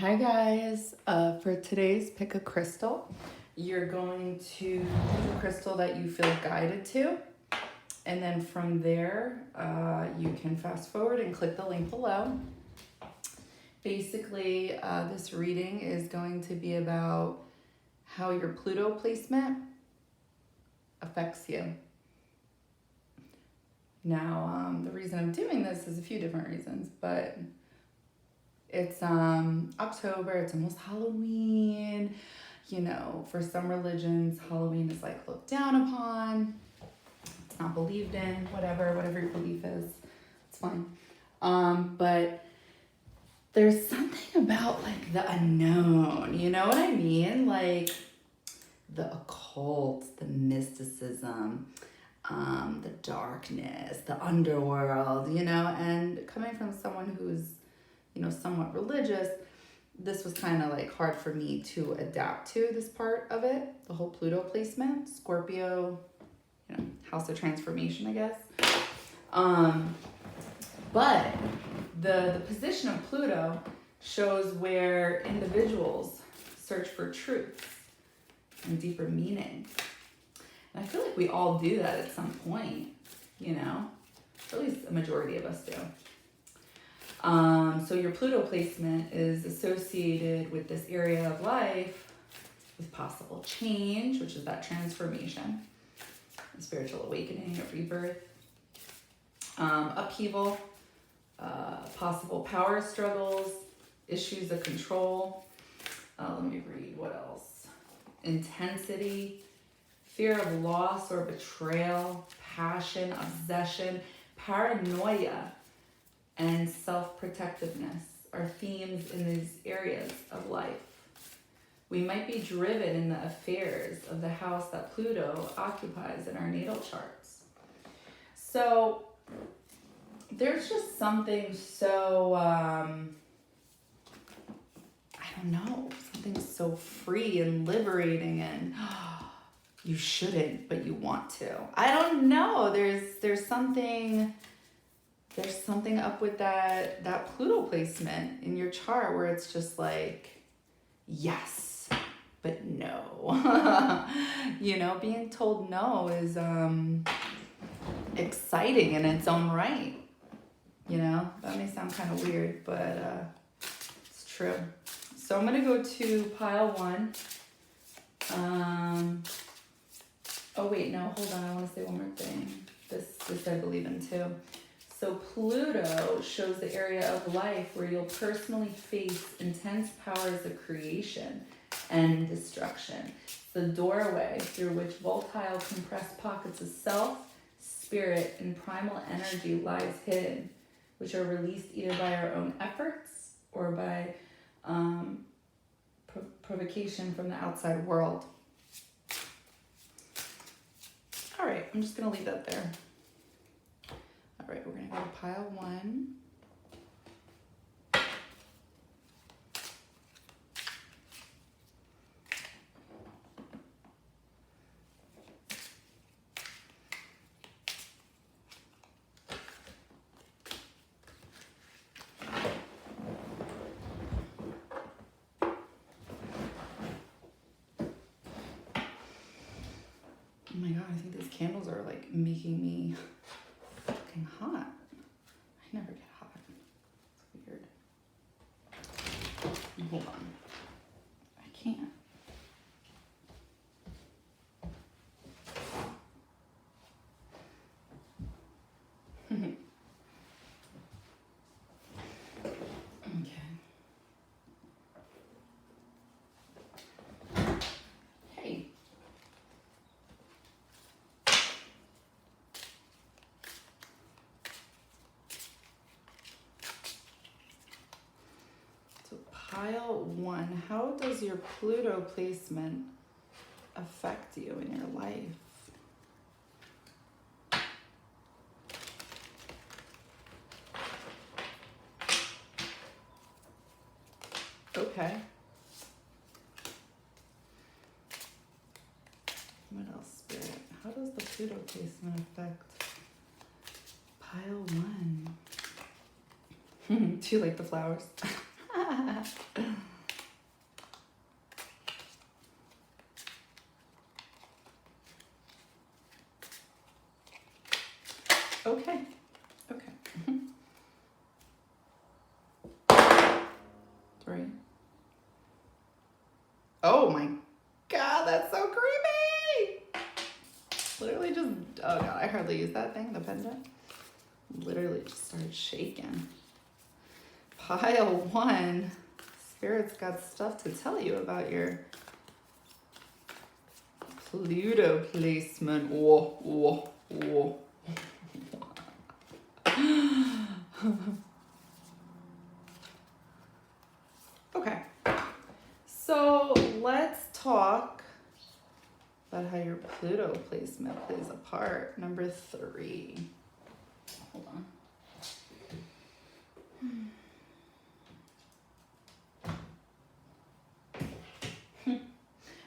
Hi guys, for today's pick a crystal. You're going to pick a crystal that you feel guided to, and then from there you can fast forward and click the link below. Basically, this reading is going to be about how your Pluto placement affects you. Now, the reason I'm doing this is a few different reasons, but it's October, it's almost Halloween. You know, for some religions, Halloween is like looked down upon. It's not believed in, whatever your belief is, it's fine. But there's something about like the unknown, you know what I mean? Like the occult, the mysticism, the darkness, the underworld, you know, and coming from someone who's, you know, somewhat religious, this was kind of like hard for me to adapt to this part of it, the whole Pluto placement, Scorpio, you know, house of transformation, I guess. But the position of Pluto shows where individuals search for truth and deeper meaning. And I feel like we all do that at some point, you know, or at least a majority of us do. So your Pluto placement is associated with this area of life with possible change, which is that transformation, a spiritual awakening, a rebirth, upheaval, possible power struggles, issues of control. Let me read what else. Intensity, fear of loss or betrayal, passion, obsession, paranoia, and self-protectiveness are themes in these areas of life. We might be driven in the affairs of the house that Pluto occupies in our natal charts. So there's just something so, I don't know, something so free and liberating and you shouldn't, but you want to. I don't know, there's something up with that Pluto placement in your chart where it's just like, yes, but no. You know, being told no is exciting in its own right. You know, that may sound kind of weird, but it's true. So I'm going to go to pile one. Oh, wait, no, hold on. I want to say one more thing. This I believe in too. So Pluto shows the area of life where you'll personally face intense powers of creation and destruction. It's the doorway through which volatile, compressed pockets of self, spirit, and primal energy lies hidden, which are released either by our own efforts or by provocation from the outside world. All right, I'm just going to leave that there. All right, we're going to go to pile one. Oh my God, I think these candles are like making me fucking hot. I never get hot. It's weird. Hold on. I can't. Okay. Hey. So pile one, how does your Pluto placement affect you in your life? Okay. What else, Spirit? How does the Pluto placement affect pile one? Do you like the flowers? 3. Oh my God, that's so creepy. Literally just, oh God, I hardly use that thing, the pendant. Literally just started shaking. Pile 1. Spirit's got stuff to tell you about your Pluto placement. Oh. Okay. So let's talk about how your Pluto placement plays a part. Number 3. Hold on.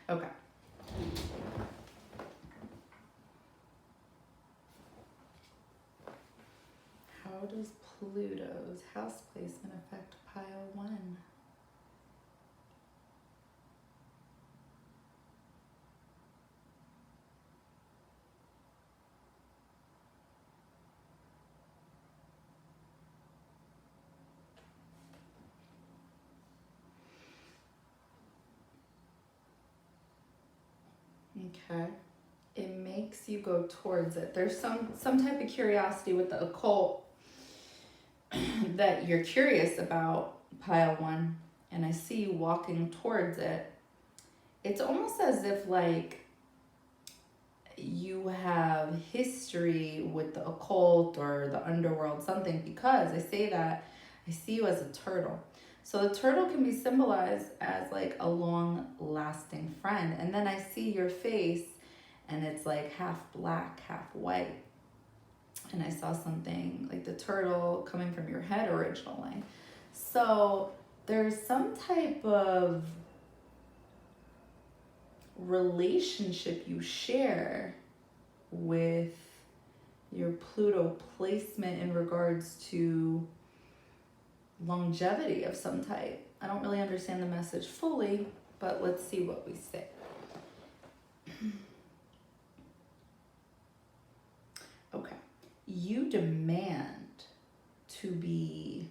Okay. How does Pluto's house placement affect pile 1? Okay. It makes you go towards it. There's some type of curiosity with the occult that you're curious about, pile 1, and I see you walking towards it. It's almost as if like you have history with the occult or the underworld, something, because I say that I see you as a turtle. So the turtle can be symbolized as like a long-lasting friend. And then I see your face and it's like half black, half white. And I saw something like the turtle coming from your head originally. So there's some type of relationship you share with your Pluto placement in regards to longevity of some type. I don't really understand the message fully, but let's see what we say. Okay. You demand to be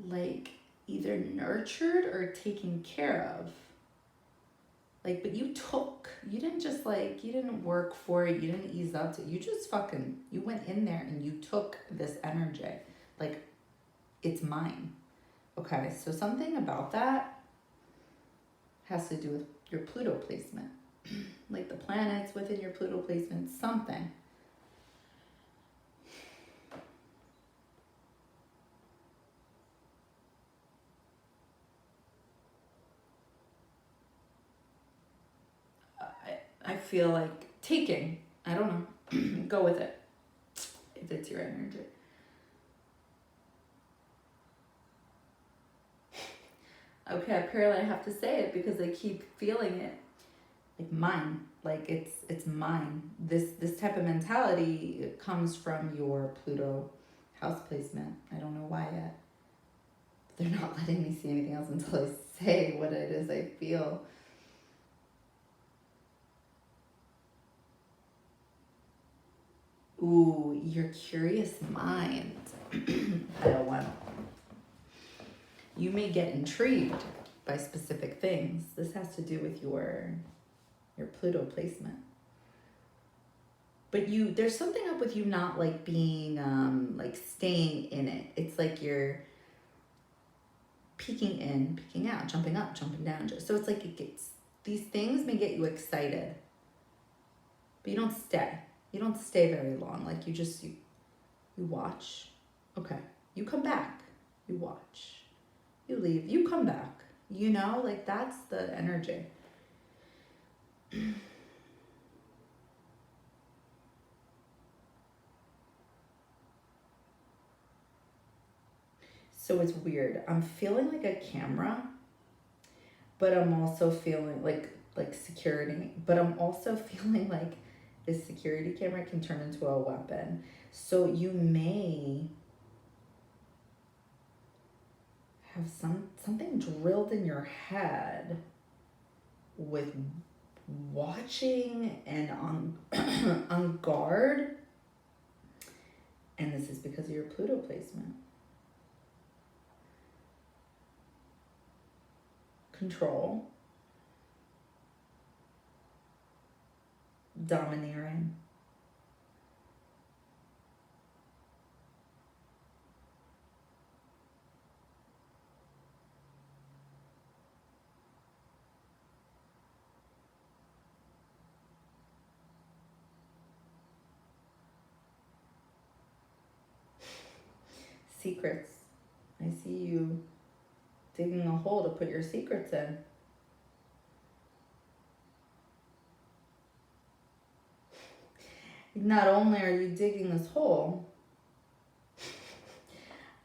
like either nurtured or taken care of. Like, but you didn't just like, you didn't work for it, you didn't ease up to it, you just fucking, you went in there and you took this energy. Like, it's mine. Okay, so something about that has to do with your Pluto placement. Like the planets within your Pluto placement, something. I feel like taking. I don't know. Go with it. If it's your energy. Okay, apparently I have to say it because I keep feeling it. Like mine. Like it's mine. This type of mentality comes from your Pluto house placement. I don't know why yet. They're not letting me see anything else until I say what it is I feel. Ooh, your curious mind. Pile 1. You may get intrigued by specific things. This has to do with your Pluto placement. But there's something up with you not like being, like staying in it. It's like you're peeking in, peeking out, jumping up, jumping down. So it's like these things may get you excited, but you don't stay. You don't stay very long. Like you watch. Okay. You come back. You watch. You leave. You come back. You know, like that's the energy. So it's weird. I'm feeling like a camera, but I'm also feeling like security, but I'm also feeling like this security camera can turn into a weapon. So you may have something drilled in your head with watching and on guard. And this is because of your Pluto placement. control, domineering. Secrets. I see you digging a hole to put your secrets in. Not only are you digging this hole,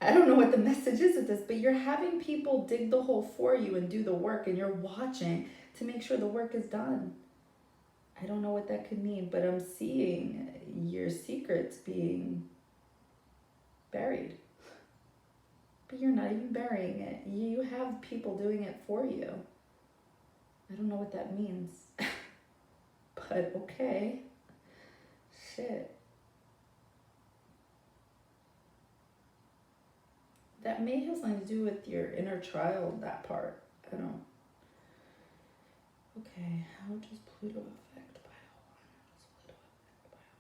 I don't know what the message is with this, but you're having people dig the hole for you and do the work, and you're watching to make sure the work is done. I don't know what that could mean, but I'm seeing your secrets being buried. But you're not even burying it. You have people doing it for you. I don't know what that means. But okay. Shit. That may have something to do with your inner child, that part. I don't. Okay, how does Pluto affect Bio 1? How does Pluto affect Bio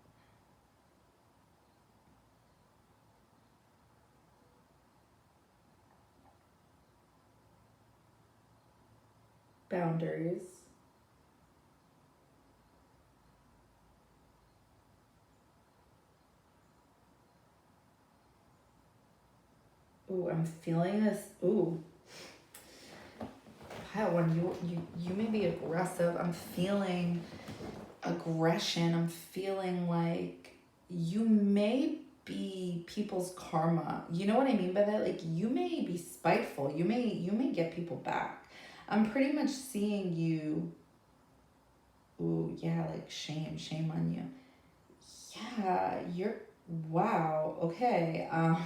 1? Boundaries. Ooh, I'm feeling this. Ooh. Bio 1, you may be aggressive. I'm feeling aggression. I'm feeling like you may be people's karma. You know what I mean by that? Like, you may be spiteful. You may get people back. I'm pretty much seeing you. Ooh, yeah, like shame on you. Yeah, wow, okay. I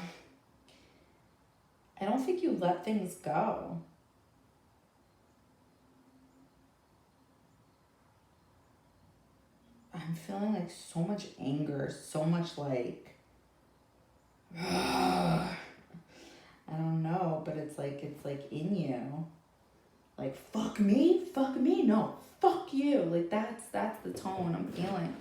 don't think you let things go. I'm feeling like so much anger, so much like, I don't know, but it's like in you. Like, fuck me, no, fuck you. Like, that's the tone I'm feeling.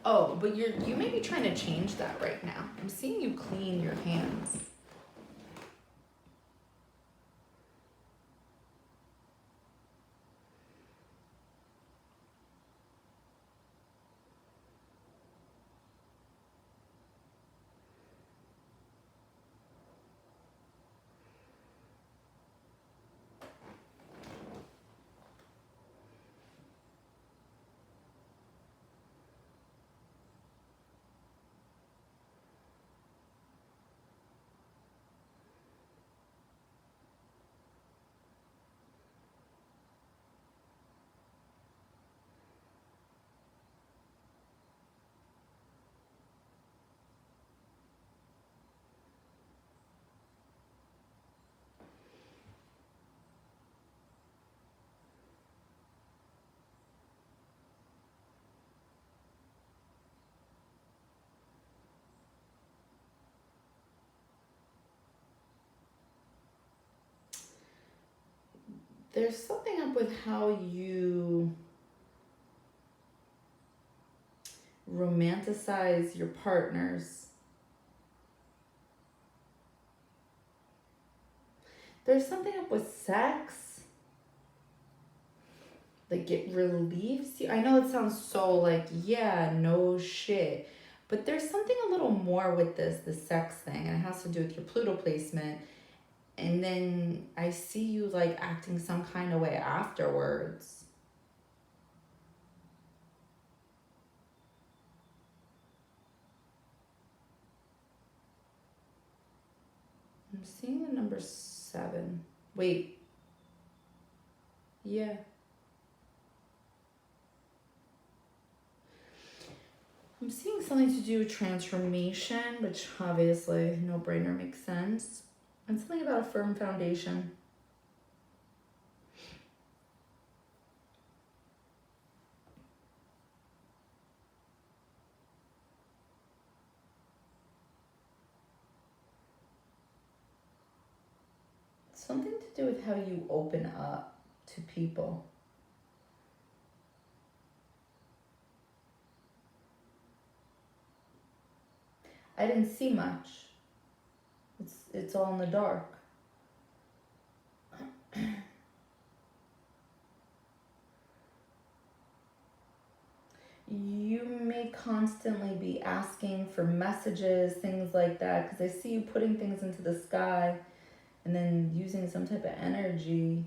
Oh, but you may be trying to change that right now. I'm seeing you clean your hands. There's something up with how you romanticize your partners. There's something up with sex. Like, it relieves you. I know it sounds so like, yeah, no shit. But there's something a little more with the sex thing. And it has to do with your Pluto placement. And then I see you like acting some kind of way afterwards. I'm seeing the number 7. Wait. Yeah. I'm seeing something to do with transformation, which obviously no brainer makes sense. And something about a firm foundation. Something to do with how you open up to people. I didn't see much. It's all in the dark. You may constantly be asking for messages, things like that, because I see you putting things into the sky and then using some type of energy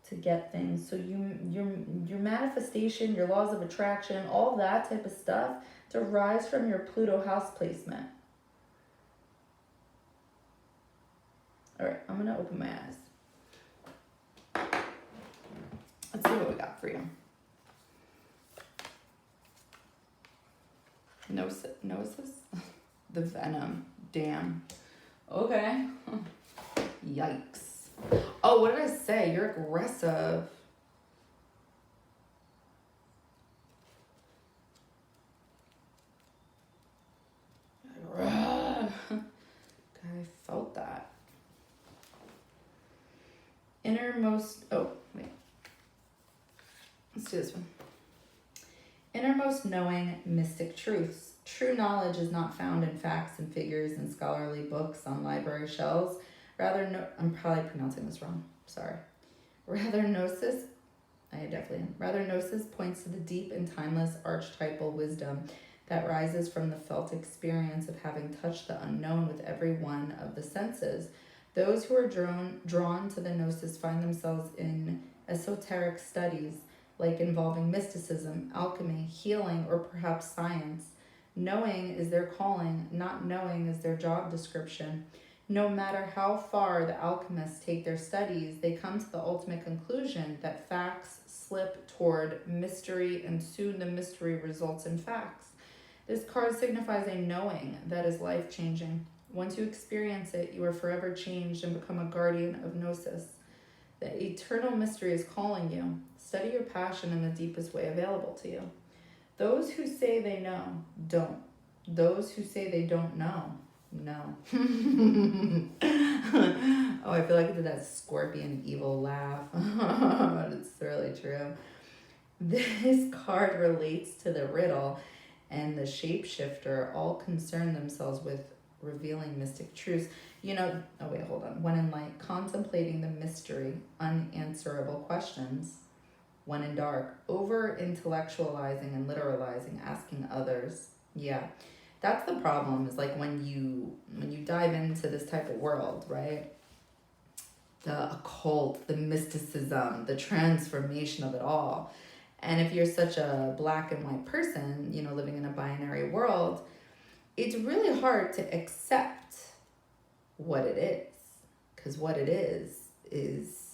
to get things. So your manifestation, your laws of attraction, all that type of stuff derives from your Pluto house placement. All right, I'm gonna open my eyes. Let's see what we got for you. Gnosis? The venom. Damn. Okay. Yikes. Oh, what did I say? You're aggressive. I felt that. Innermost. Oh, wait. Let's do this one. Innermost knowing, mystic truths. True knowledge is not found in facts and figures and scholarly books on library shelves. I'm probably pronouncing this wrong. Sorry. Rather, gnosis points to the deep and timeless archetypal wisdom that rises from the felt experience of having touched the unknown with every one of the senses. Those who are drawn to the gnosis find themselves in esoteric studies, like involving mysticism, alchemy, healing, or perhaps science. Knowing is their calling, not knowing is their job description. No matter how far the alchemists take their studies, they come to the ultimate conclusion that facts slip toward mystery, and soon the mystery results in facts. This card signifies a knowing that is life-changing. Once you experience it, you are forever changed and become a guardian of gnosis. The eternal mystery is calling you. Study your passion in the deepest way available to you. Those who say they know, don't. Those who say they don't know, no. Oh, I feel like I did that scorpion evil laugh. But it's really true. This card relates to the riddle and the shapeshifter, all concern themselves with revealing mystic truths. When in light, contemplating the mystery, unanswerable questions. When in dark, over intellectualizing and literalizing, asking others. Yeah, that's the problem, is like when you dive into this type of world, right? The occult, the mysticism, the transformation of it all. And if you're such a black and white person, living in a binary world, it's really hard to accept what it is. Because what it is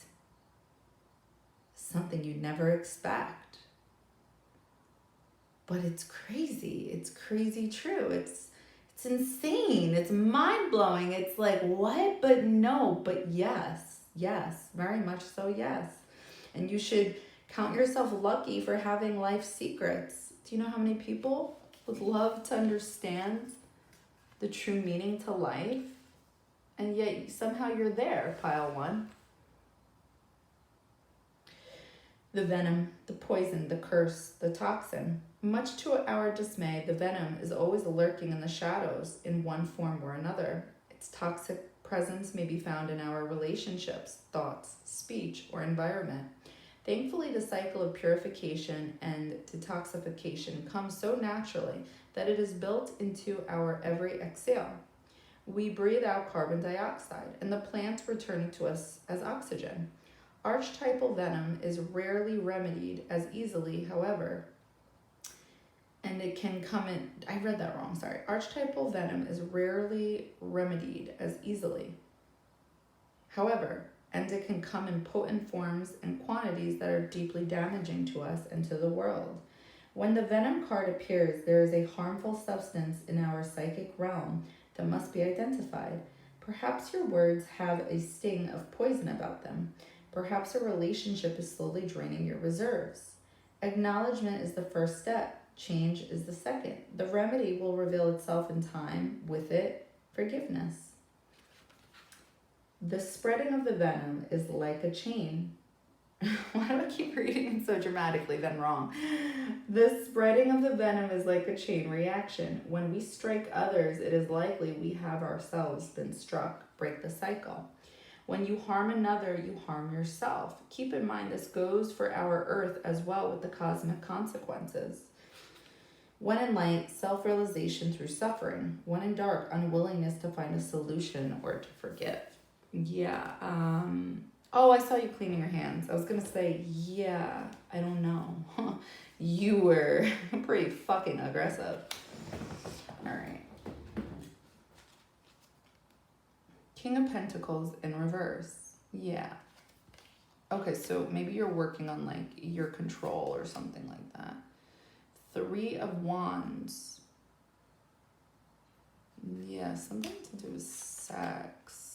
something you'd never expect. But it's crazy. It's crazy true. It's insane. It's mind-blowing. It's like, what? But no. But yes. Yes. Very much so, yes. And you should count yourself lucky for having life secrets. Do you know how many people would love to understand the true meaning to life? And yet somehow you're there, pile one. The venom, the poison, the curse, the toxin. Much to our dismay, the venom is always lurking in the shadows in one form or another. Its toxic presence may be found in our relationships, thoughts, speech, or environment. Thankfully, the cycle of purification and detoxification comes so naturally that it is built into our every exhale. We breathe out carbon dioxide, and the plants return it to us as oxygen. Archetypal venom is rarely remedied as easily, however, and it can come in... I read that wrong, sorry. Archetypal venom is rarely remedied as easily, however, and it can come in potent forms and quantities that are deeply damaging to us and to the world. When the venom card appears, there is a harmful substance in our psychic realm that must be identified. Perhaps your words have a sting of poison about them. Perhaps a relationship is slowly draining your reserves. Acknowledgement is the first step. Change is the second. The remedy will reveal itself in time. With it, forgiveness. The spreading of the venom is like a chain. Why do I keep reading it so dramatically, then wrong? The spreading of the venom is like a chain reaction. When we strike others, it is likely we have ourselves been struck. Break the cycle. When you harm another, you harm yourself. Keep in mind this goes for our earth as well with the cosmic consequences. When in light, self-realization through suffering. When in dark, unwillingness to find a solution or to forgive. Yeah, oh, I saw you cleaning your hands. I was gonna say, yeah, I don't know. You were pretty fucking aggressive. All right. King of Pentacles in reverse. Yeah. Okay, so maybe you're working on like your control or something like that. 3 of Wands. Yeah, something to do with sex.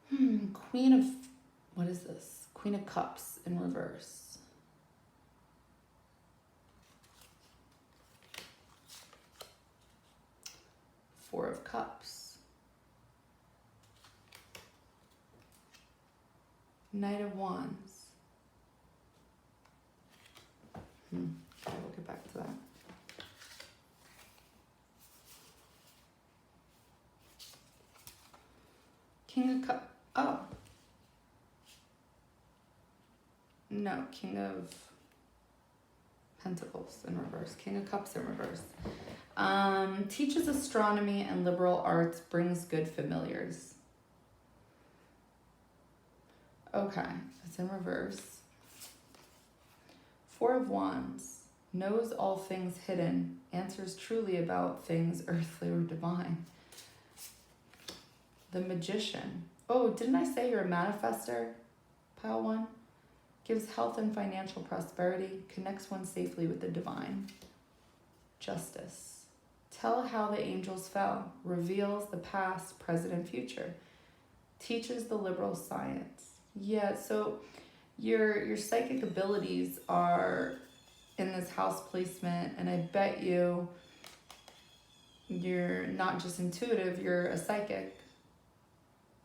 Queen of, what is this? Queen of Cups in reverse. Four of Cups. Knight of Wands. Okay, we'll get back to that. King of Cups. Oh. No, King of Pentacles in reverse. King of Cups in reverse. Teaches astronomy and liberal arts, brings good familiars. Okay, it's in reverse. 4 of Wands. Knows all things hidden. Answers truly about things earthly or divine. The Magician. Oh, didn't I say you're a manifester? Pile 1. Gives health and financial prosperity. Connects one safely with the divine. Justice. Tell how the angels fell. Reveals the past, present, and future. Teaches the liberal science. Yeah, so your psychic abilities are in this house placement, and I bet you're not just intuitive, you're a psychic.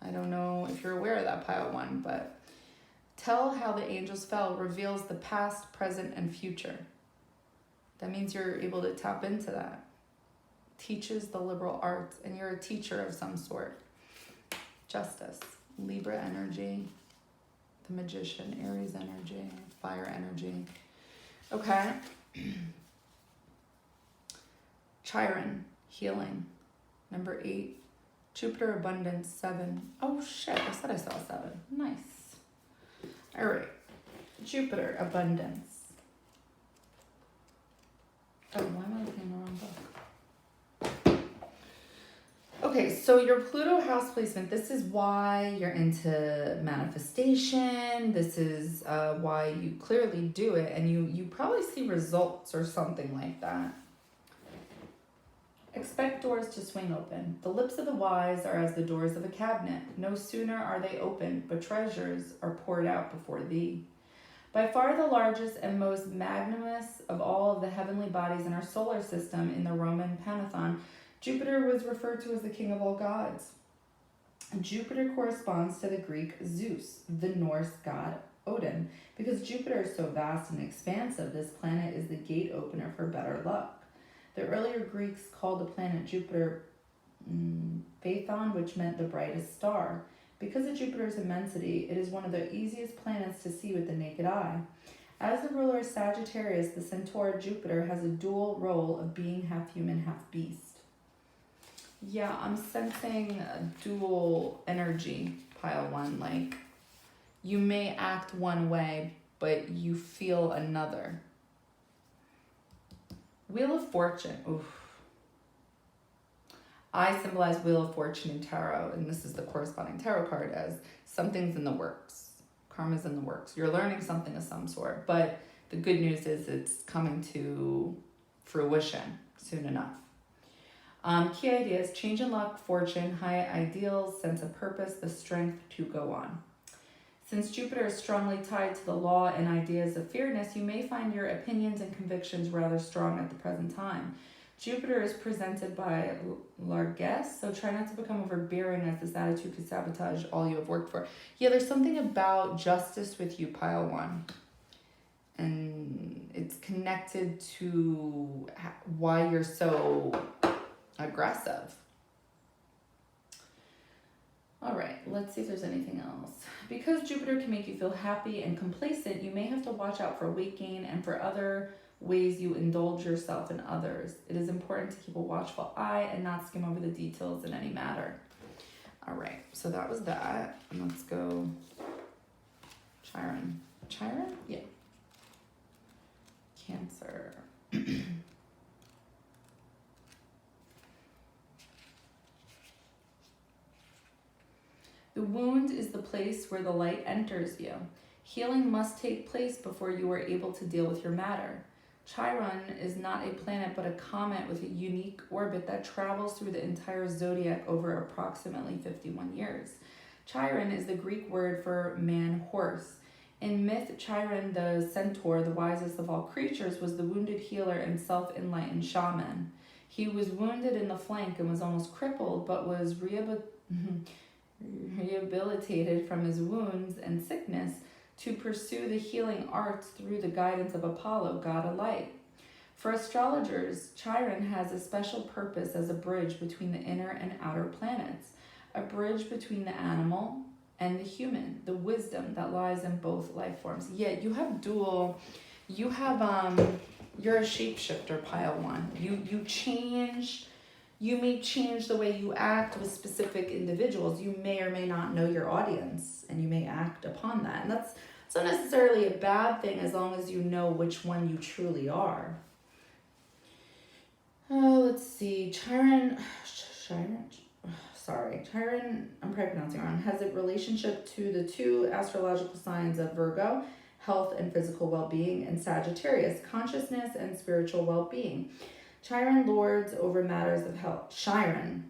I don't know if you're aware of that, pile 1, but tell how the angels fell reveals the past, present, and future. That means you're able to tap into that. Teaches the liberal arts, and you're a teacher of some sort. Justice. Libra energy. The Magician. Aries energy. Fire energy. Okay. Chiron. Healing. Number 8. Jupiter abundance 7. Oh shit, I said I saw 7. Nice. All right. Jupiter abundance. Oh, why am I looking in the wrong book? Okay, so your Pluto house placement, this is why you're into manifestation. This is why you clearly do it, and you probably see results or something like that. Expect doors to swing open. The lips of the wise are as the doors of a cabinet. No sooner are they opened, but treasures are poured out before thee. By far the largest and most magnanimous of all of the heavenly bodies in our solar system in the Roman pantheon, Jupiter was referred to as the king of all gods. Jupiter corresponds to the Greek Zeus, the Norse god Odin. Because Jupiter is so vast and expansive, this planet is the gate opener for better luck. The earlier Greeks called the planet Jupiter Phaethon, which meant the brightest star. Because of Jupiter's immensity, it is one of the easiest planets to see with the naked eye. As the ruler of Sagittarius, the centaur Jupiter has a dual role of being half human, half beast. Yeah, I'm sensing a dual energy, pile 1. Like, you may act one way, but you feel another. Wheel of Fortune. Oof. I symbolize Wheel of Fortune in tarot, and this is the corresponding tarot card as something's in the works. Karma's in the works. You're learning something of some sort, but the good news is it's coming to fruition soon enough. Key ideas: change in luck, fortune, high ideals, sense of purpose, the strength to go on. Since Jupiter is strongly tied to the law and ideas of fairness, you may find your opinions and convictions rather strong at the present time. Jupiter is presented by largesse, so try not to become overbearing, as this attitude could sabotage all you have worked for. Yeah, there's something about justice with you, pile 1. And it's connected to why you're so aggressive. All right, let's see if there's anything else. Because Jupiter can make you feel happy and complacent, you may have to watch out for weight gain and for other ways you indulge yourself and others. It is important to keep a watchful eye and not skim over the details in any matter. All right, so that was that. And let's go Chiron. Chiron? Yeah. Cancer. The wound is the place where the light enters you. Healing must take place before you are able to deal with your matter. Chiron is not a planet but a comet with a unique orbit that travels through the entire zodiac over approximately 51 years. Chiron is the Greek word for man-horse. In myth, Chiron the centaur, the wisest of all creatures, was the wounded healer and self-enlightened shaman. He was wounded in the flank and was almost crippled, but was rehabilitated from his wounds and sickness to pursue the healing arts through the guidance of Apollo, god of light. For astrologers, Chiron has a special purpose as a bridge between the inner and outer planets, a bridge between the animal and the human, the wisdom that lies in both life forms. Yeah, you have dual, you're a shapeshifter, pile 1. You may change the way you act with specific individuals. You may or may not know your audience, and you may act upon that. And that's not necessarily a bad thing as long as you know which one you truly are. Let's see. Chiron, I'm probably pronouncing it wrong, has a relationship to the 2 astrological signs of Virgo, health and physical well-being, and Sagittarius, consciousness and spiritual well-being. Chiron lords over matters of health. Chiron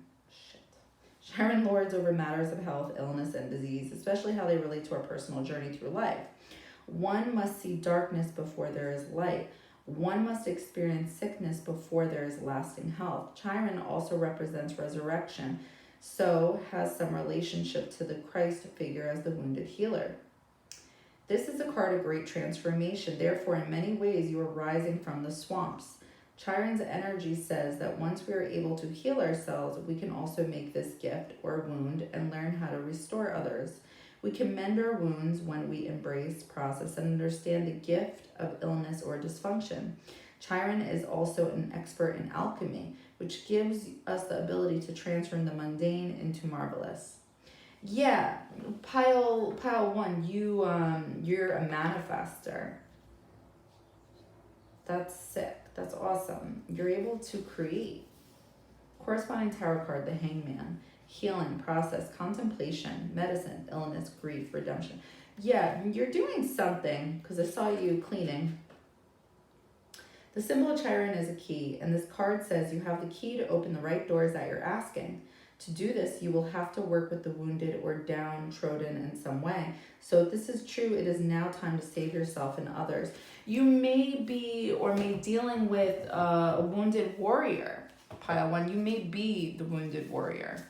lords over matters of health, illness, and disease, especially how they relate to our personal journey through life. One must see darkness before there is light. One must experience sickness before there is lasting health. Chiron also represents resurrection, so has some relationship to the Christ figure as the wounded healer. This is a card of great transformation. Therefore, in many ways, you are rising from the swamps. Chiron's energy says that once we are able to heal ourselves, we can also make this gift or wound and learn how to restore others. We can mend our wounds when we embrace, process, and understand the gift of illness or dysfunction. Chiron is also an expert in alchemy, which gives us the ability to transform the mundane into marvelous. Yeah, pile 1, you're a manifester. That's sick. That's awesome. You're able to create. Corresponding tarot card, the Hangman. Healing, process, contemplation, medicine, illness, grief, redemption. Yeah, you're doing something because I saw you cleaning. The symbol of Chiron is a key, and this card says you have the key to open the right doors that you're asking. To do this, you will have to work with the wounded or downtrodden in some way. So if this is true, it is now time to save yourself and others. You may be dealing with a wounded warrior, pile 1. You may be the wounded warrior.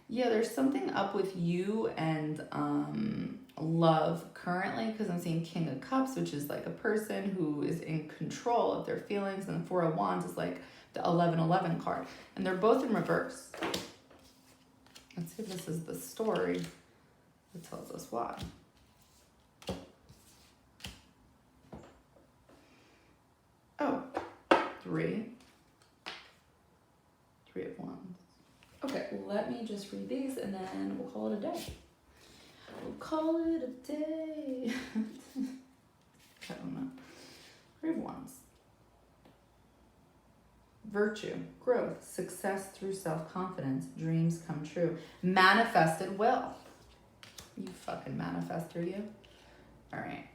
Yeah, there's something up with you and love currently, because I'm seeing King of Cups, which is like a person who is in control of their feelings, and the Four of Wands is like the 1111 card, and they're both in reverse. Let's see if this is the story that tells us why. Oh, three of Wands. Okay, let me just read these and then we'll call it a day. We'll call it a day. I don't know. 3 of Wands. virtue, growth, success through self-confidence, dreams come true, manifested will. You fucking manifestor, you. All right.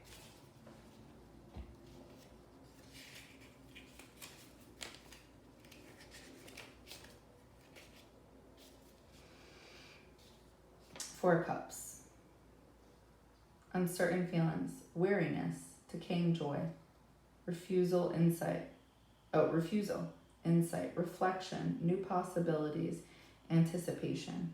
Four of Cups. Uncertain feelings, weariness, decaying joy, refusal, insight. Refusal, insight, reflection, new possibilities, anticipation.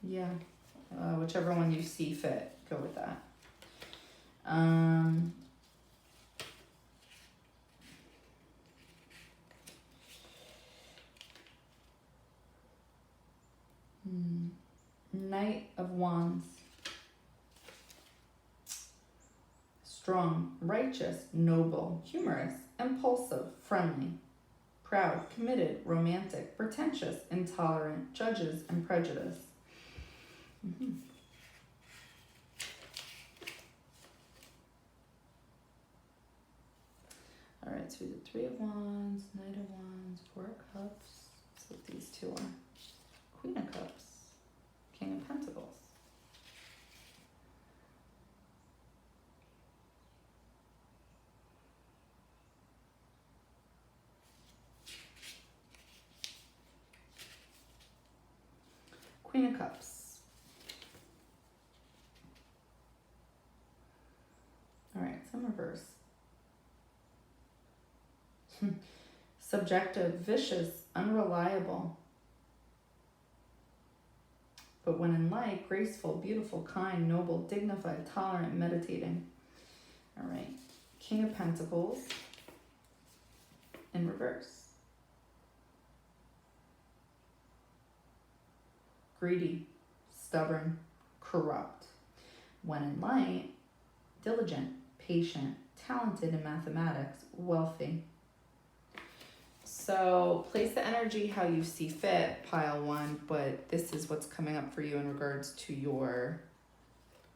Yeah, whichever one you see fit, go with that. Knight of Wands. Strong, righteous, noble, humorous, impulsive, friendly, proud, committed, romantic, pretentious, intolerant, judges, and prejudice. All right, so we did Three of Wands, Knight of Wands, Four of Cups. That's what these two are. Queen of Cups, King of Pentacles. Queen of Cups. All right, some reverse. Subjective, vicious, unreliable. But when in light, graceful, beautiful, kind, noble, dignified, tolerant, meditating. All right, King of Pentacles in reverse. Greedy, stubborn, corrupt. When in light, diligent, patient, talented in mathematics, wealthy. So place the energy how you see fit, pile one, but this is what's coming up for you in regards to your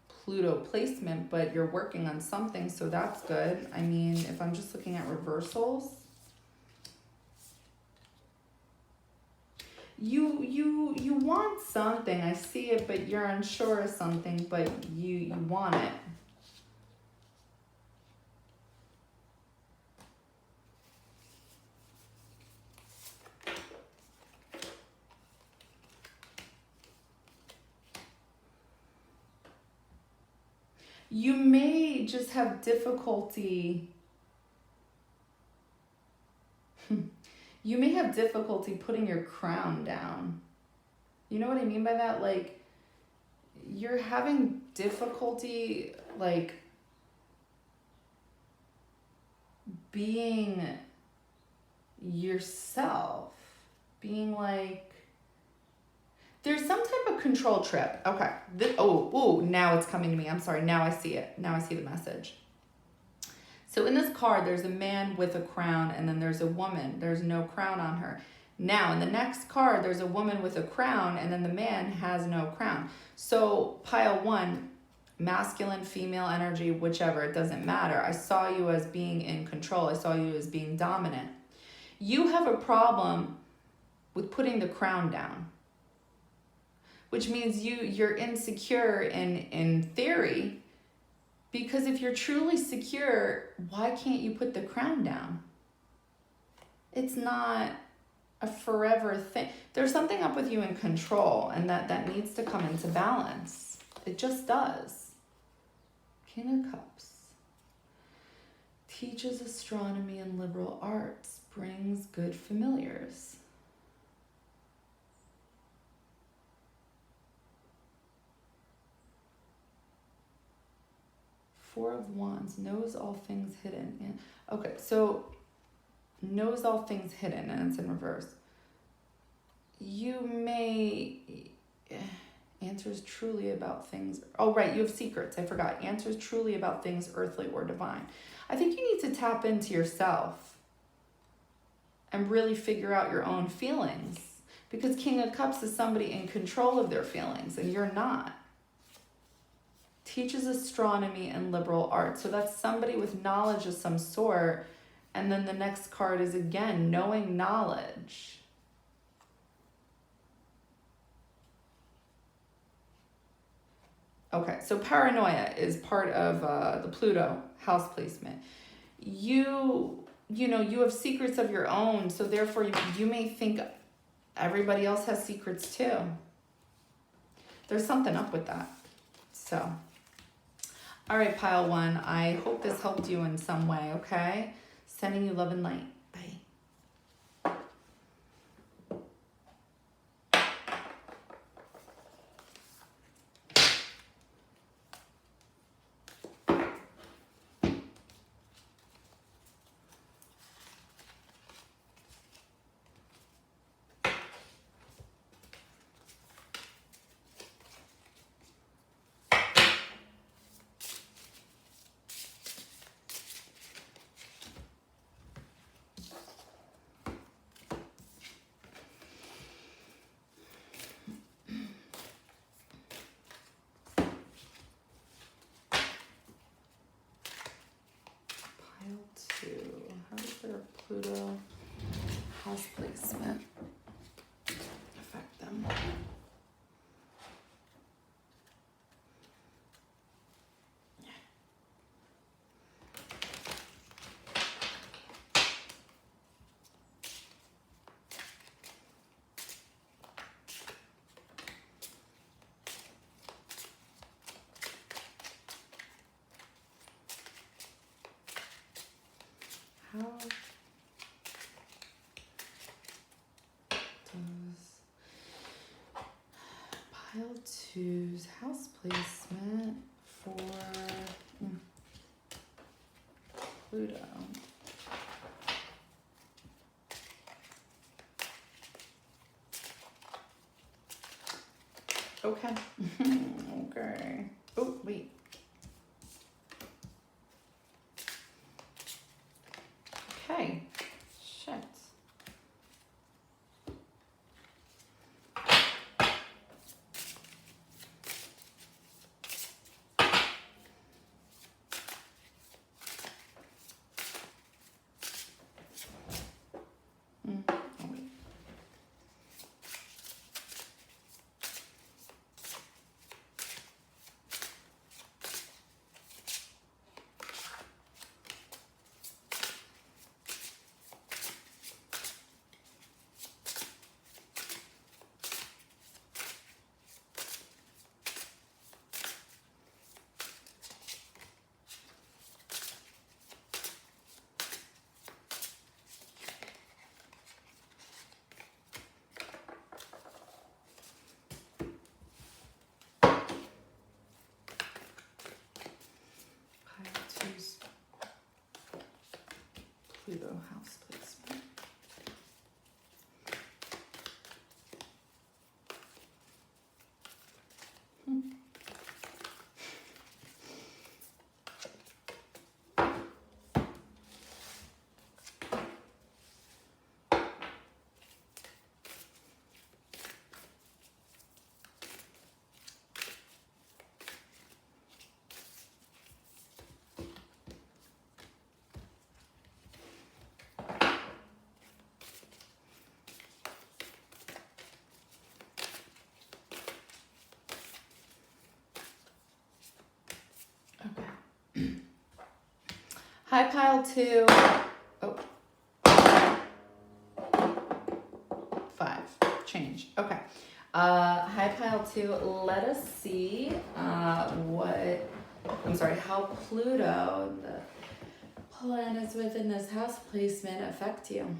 Pluto placement, but you're working on something, so that's good. I mean, if I'm just looking at reversals, you want something. I see it, but you're unsure of something, but you want it. You may just have difficulty. You may have difficulty putting your crown down. You know what I mean by that? Like, you're having difficulty, like, being yourself. Being like, there's some type of control trip. Okay. Now it's coming to me. I'm sorry. Now I see it. Now I see the message. So in this card, there's a man with a crown, and then there's a woman. There's no crown on her. Now, in the next card, there's a woman with a crown, and then the man has no crown. So pile one, masculine, female energy, whichever, it doesn't matter. I saw you as being in control. I saw you as being dominant. You have a problem with putting the crown down, which means you're insecure in theory. Because if you're truly secure, why can't you put the crown down? It's not a forever thing. There's something up with you in control, and that needs to come into balance. It just does. King of Cups. Teaches astronomy and liberal arts. Brings good familiars. Four of Wands, knows all things hidden. And okay, so knows all things hidden, and it's in reverse. You may answers truly about things. Oh, right, you have secrets. I forgot. Answers truly about things earthly or divine. I think you need to tap into yourself and really figure out your own feelings, because King of Cups is somebody in control of their feelings, and you're not. teaches astronomy and liberal arts. So that's somebody with knowledge of some sort. And then the next card is, again, knowing knowledge. Okay, so paranoia is part of the Pluto house placement. You know, you have secrets of your own, so therefore you may think everybody else has secrets too. There's something up with that. So, all right, pile one, I hope this helped you in some way, okay? Sending you love and light. Bye. How does their Pluto house placement affect them? How does pile two's house placement for Pluto? Okay. Okay. Oh, wait. Okay. Shit. Oh, wait. Pile two's Pluto house placement. Hi, pile two. Oh. 5. Change. Okay. Hi, pile two. Let us see how Pluto, the planets within this house placement, affect you.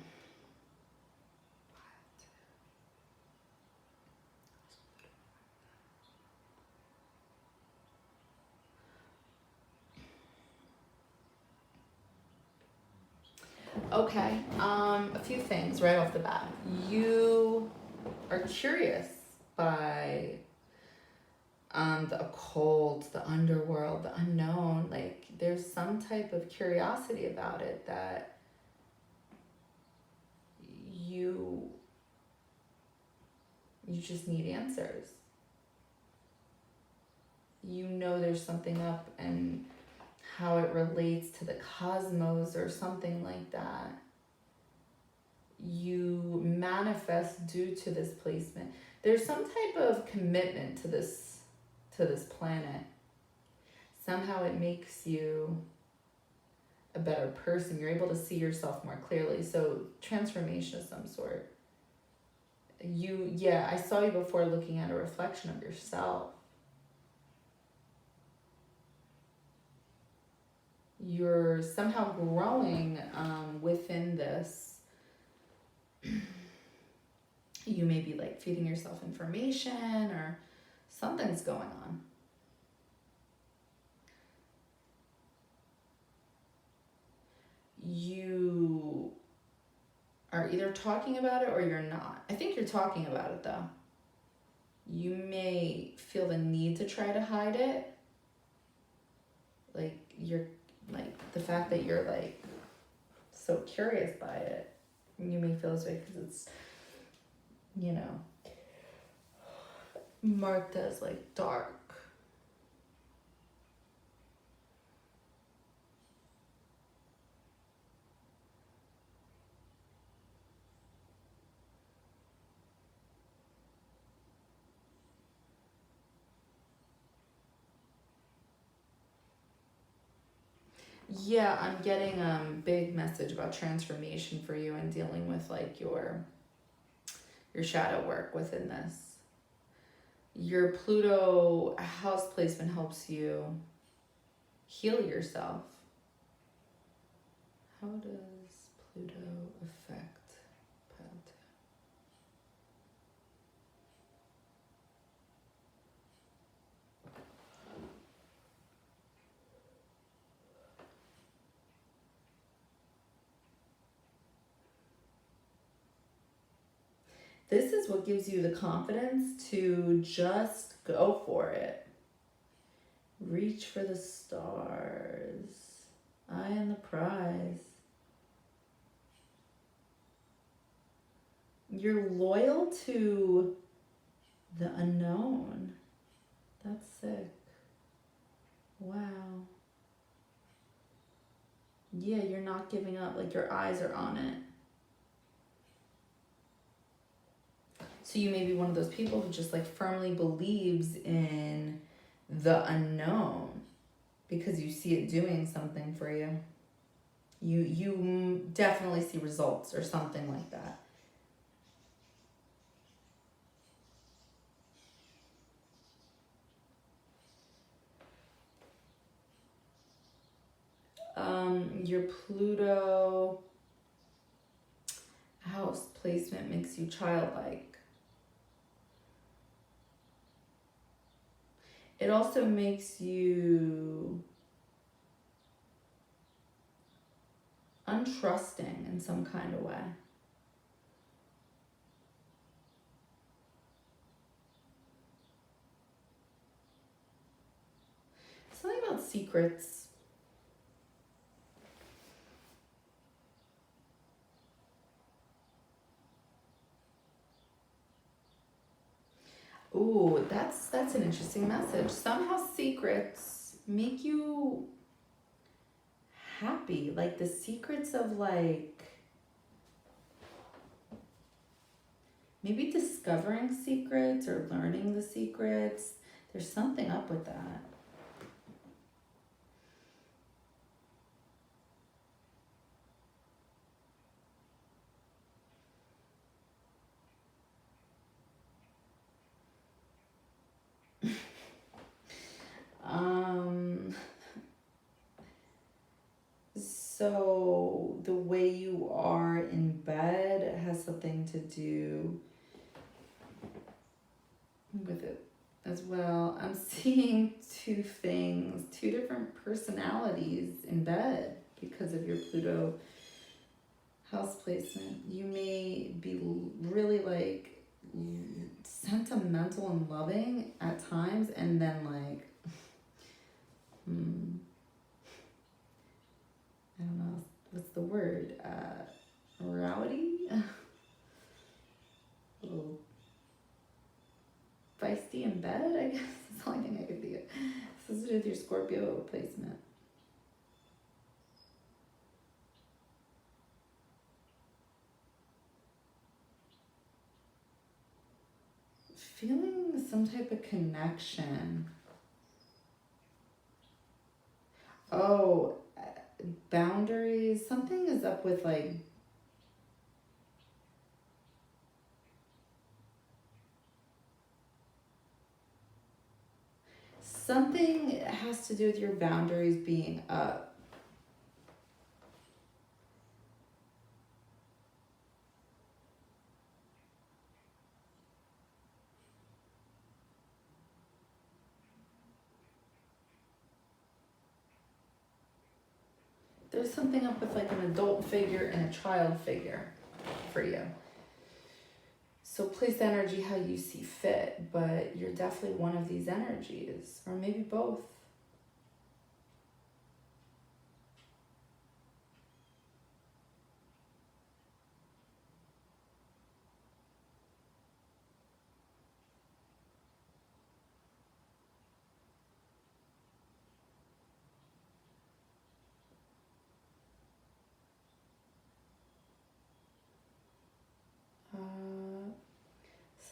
Okay, a few things right off the bat. You are curious by the occult, the underworld, the unknown. Like, there's some type of curiosity about it that you just need answers. you know there's something up, and how it relates to the cosmos or something like that. You manifest due to this placement. There's some type of commitment to this planet. Somehow it makes you a better person. You're able to see yourself more clearly. So transformation of some sort. I saw you before looking at a reflection of yourself. You're somehow growing within this. You may be like feeding yourself information, or something's going on. You are either talking about it or you're not. I think you're talking about it though. You may feel the need to try to hide it. Like you're like the fact that you're like so curious by it. You may feel this way because it's, you know, marked as like dark. Yeah, I'm getting big message about transformation for you and dealing with like your shadow work within this. Your Pluto house placement helps you heal yourself. How does Pluto affect Pentacles? This is what gives you the confidence to just go for it. Reach for the stars. I am the prize. You're loyal to the unknown. That's sick. Wow. Yeah, you're not giving up. Like your eyes are on it. So you may be one of those people who just like firmly believes in the unknown because you see it doing something for you. You definitely see results or something like that. Your Pluto house placement makes you childlike. It also makes you untrusting in some kind of way. Something about secrets. Ooh, that's an interesting message. Somehow secrets make you happy. Like the secrets of like maybe discovering secrets or learning the secrets. There's something up with that. So the way you are in bed has something to do with it as well. I'm seeing two things, two different personalities in bed because of your Pluto house placement. You may be really like sentimental and loving at times, and then like I don't know, what's the word? Rowdy? A little feisty in bed, I guess. That's the only thing I could think of. your Scorpio placement? Feeling some type of connection. Oh, boundaries. Something is up with like something has to do with your boundaries being up. There's something up with like an adult figure and a child figure for you. So place the energy how you see fit, but you're definitely one of these energies, or maybe both.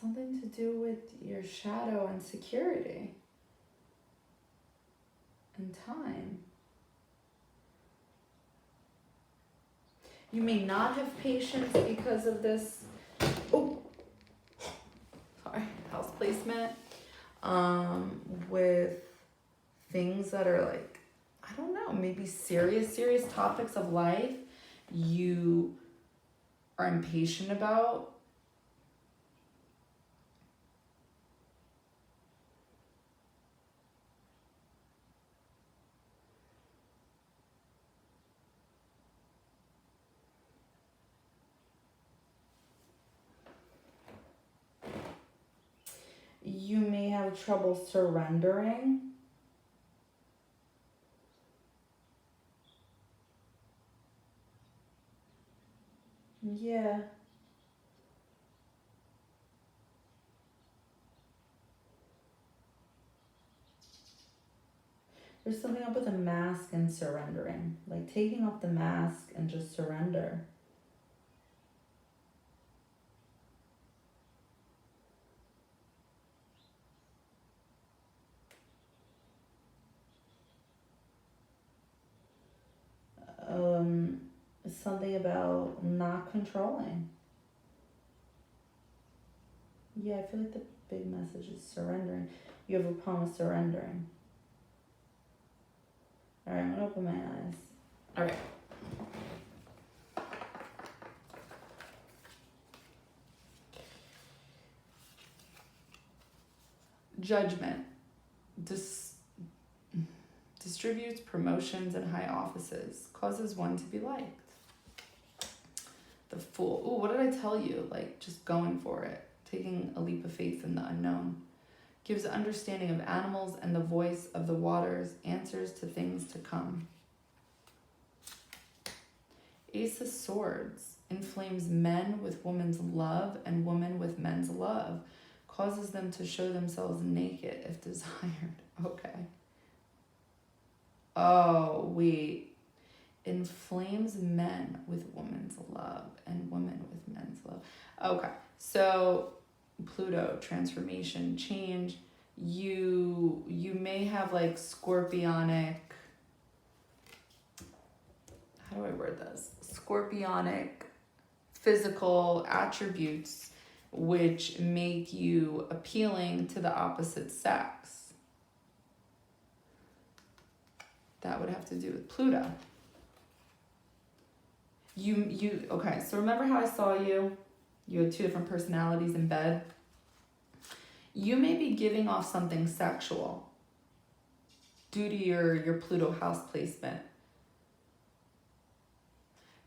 Something to do with your shadow and security and time. You may not have patience because of this. Oh, sorry, house placement. With things that are like, I don't know, maybe serious topics of life you are impatient about. You may have trouble surrendering. Yeah. There's something up with a mask and surrendering. Like taking off the mask and just surrender. Something about not controlling. Yeah, I feel like the big message is surrendering. You have a problem with surrendering. All right, I'm gonna open my eyes. All right. Judgment. Distributes promotions and high offices. Causes one to be liked. The Fool. Ooh, what did I tell you? Like, just going for it. Taking a leap of faith in the unknown. Gives understanding of animals and the voice of the waters. Answers to things to come. Ace of Swords. Inflames men with women's love and women with men's love. Causes them to show themselves naked if desired. Okay. Oh, wait. Inflames men with women's love and women with men's love. Okay, so Pluto, transformation, change. You may have like Scorpionic, how do I word this? Scorpionic physical attributes which make you appealing to the opposite sex. That would have to do with Pluto. Okay, so remember how I saw you? You had two different personalities in bed. You may be giving off something sexual due to your Pluto house placement.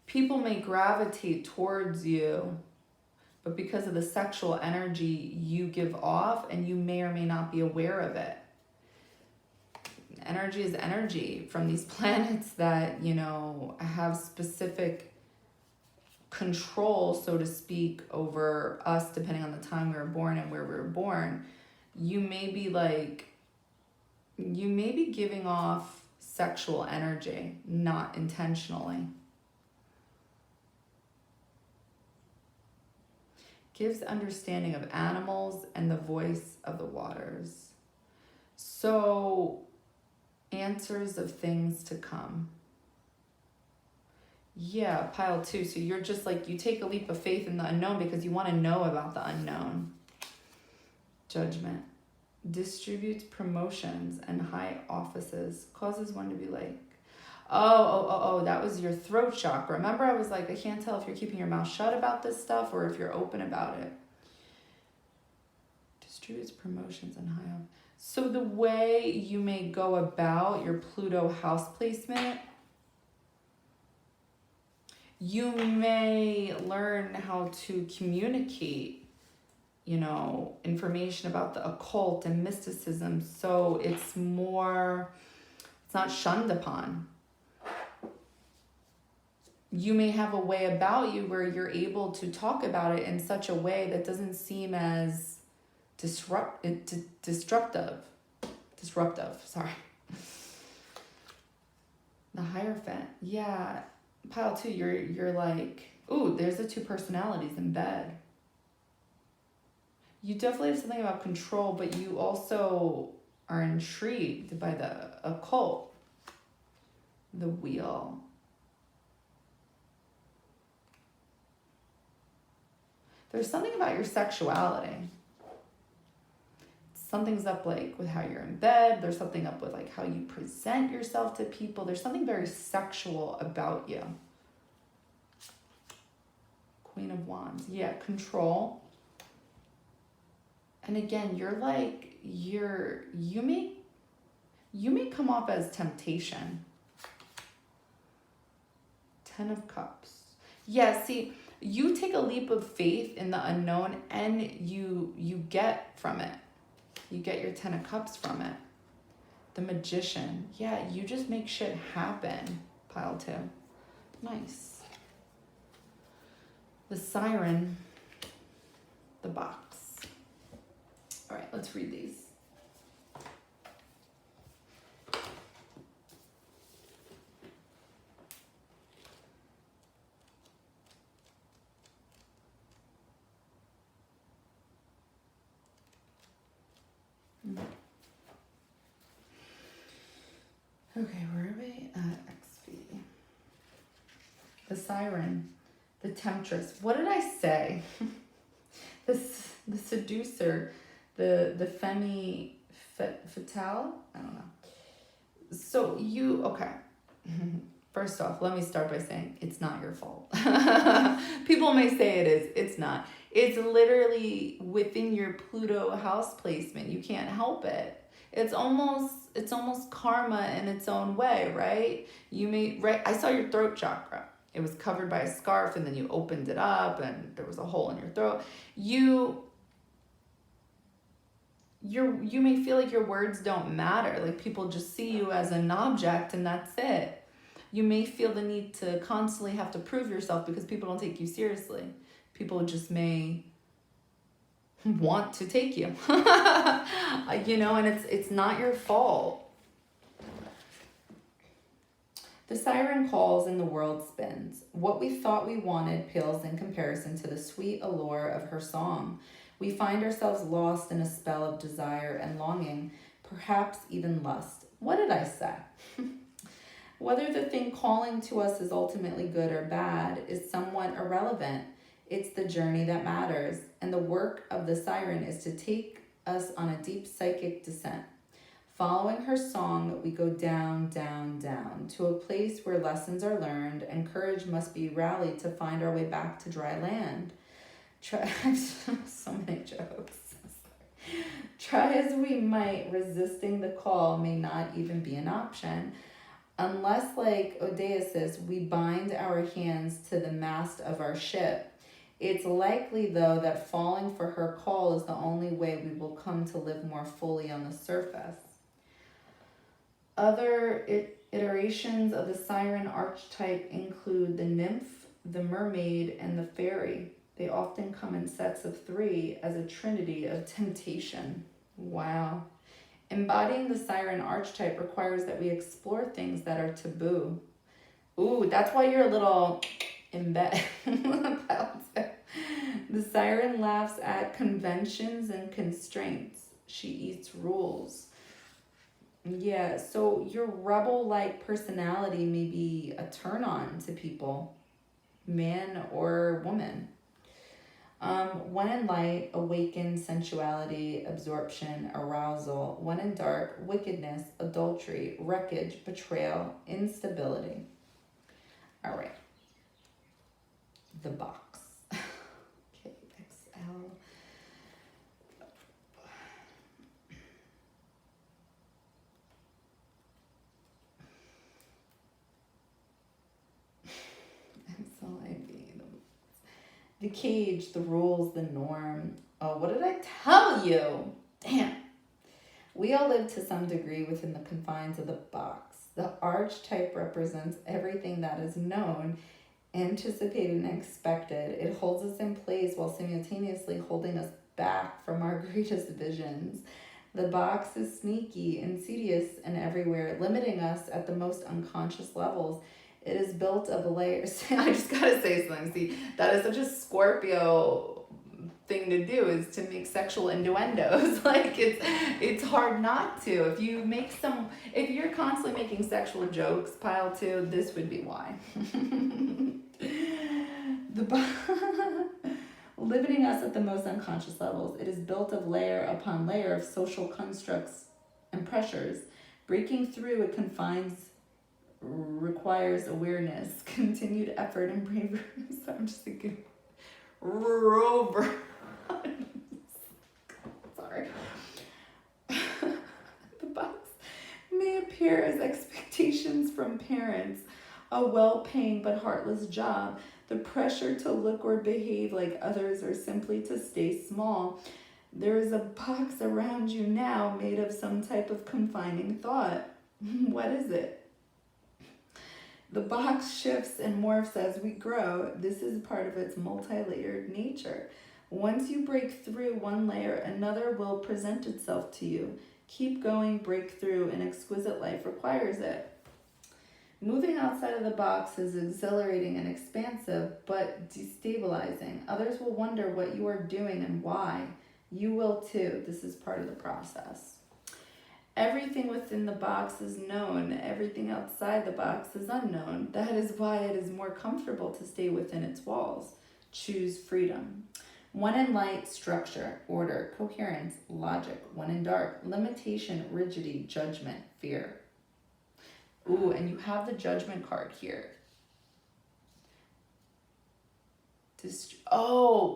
People may gravitate towards you, but because of the sexual energy you give off, and you may or may not be aware of it. Energy is energy from these planets that, have specific control, so to speak, over us depending on the time we were born and where we were born. You may be like You may be giving off sexual energy, not intentionally. Gives understanding of animals and the voice of the waters. So, answers of things to come. Yeah, pile 2. So you're just like, you take a leap of faith in the unknown because you want to know about the unknown. Judgment. Distributes promotions and high offices. Causes one to be like, oh, that was your throat chakra. Remember, I was like, I can't tell if you're keeping your mouth shut about this stuff or if you're open about it. Distributes promotions and high offices. So the way you may go about your Pluto house placement, you may learn how to communicate, information about the occult and mysticism. So it's not shunned upon. You may have a way about you where you're able to talk about it in such a way that doesn't seem as disruptive. Sorry. The Hierophant. Yeah. Pile 2, you're like, ooh, there's the 2 personalities in bed. You definitely have something about control, but you also are intrigued by the occult. The Wheel. There's something about your sexuality. Something's up like with how you're in bed. There's something up with like how you present yourself to people. There's something very sexual about you. Queen of Wands. Yeah, control. And again, you're like, you may come off as temptation. 10 of Cups. Yeah, see, you take a leap of faith in the unknown and you get from it. You get your 10 of Cups from it. The Magician. Yeah, you just make shit happen. Pile 2. Nice. The Siren. The Box. All right, let's read these. Okay, where are we at? XP. The Siren, the Temptress. What did I say? The Seducer, the Femme Fatale? I don't know. So okay. First off, let me start by saying it's not your fault. People may say it is. It's not. It's literally within your Pluto house placement. You can't help it. It's almost karma in its own way, right? I saw your throat chakra. It was covered by a scarf and then you opened it up and there was a hole in your throat. You may feel like your words don't matter. Like people just see you as an object and that's it. You may feel the need to constantly have to prove yourself because people don't take you seriously. People just may want to take you, and it's not your fault. The siren calls and the world spins. What we thought we wanted pales in comparison to the sweet allure of her song. We find ourselves lost in a spell of desire and longing, perhaps even lust. What did I say? Whether the thing calling to us is ultimately good or bad is somewhat irrelevant. It's the journey that matters, and the work of the siren is to take us on a deep psychic descent. Following her song, we go down, down, down, to a place where lessons are learned and courage must be rallied to find our way back to dry land. So many jokes. Try as we might, resisting the call may not even be an option. Unless, like Odysseus, we bind our hands to the mast of our ship. It's likely, though, that falling for her call is the only way we will come to live more fully on the surface. Other iterations of the siren archetype include the nymph, the mermaid, and the fairy. They often come in sets of 3 as a trinity of temptation. Wow. Embodying the siren archetype requires that we explore things that are taboo. Ooh, that's why you're a little in bed. The siren laughs at conventions and constraints. She eats rules. Yeah, so your rebel-like personality may be a turn-on to people, man or woman. When in light, awaken sensuality, absorption, arousal. When in dark, wickedness, adultery, wreckage, betrayal, instability. All right. The box. Okay, XL. The cage, the rules, the norm. Oh, what did I tell you? Damn. We all live to some degree within the confines of the box. The archetype represents everything that is known, anticipated, and expected. It holds us in place while simultaneously holding us back from our greatest visions. The box is sneaky, insidious, and everywhere, limiting us at the most unconscious levels. It is built of layers. I just gotta say something. See, that is such a Scorpio thing to do, is to make sexual innuendos. Like it's hard not to. If you're constantly making sexual jokes, pile two, this would be why. Limiting us at the most unconscious levels. It is built of layer upon layer of social constructs and pressures. Breaking through it requires awareness, continued effort, and bravery. So I'm just thinking, Rover. Sorry. The box may appear as expectations from parents, a well-paying but heartless job, the pressure to look or behave like others, or simply to stay small. There is a box around you now made of some type of confining thought. What is it? The box shifts and morphs as we grow. This is part of its multi-layered nature. Once you break through one layer, another will present itself to you. Keep going, break through. An exquisite life requires it. Moving outside of the box is exhilarating and expansive, but destabilizing. Others will wonder what you are doing and why. You will too. This is part of the process. Everything within the box is known. Everything outside the box is unknown. That is why it is more comfortable to stay within its walls. Choose freedom. When in light, structure, order, coherence, logic. When in dark, limitation, rigidity, judgment, fear. Ooh, and you have the judgment card here.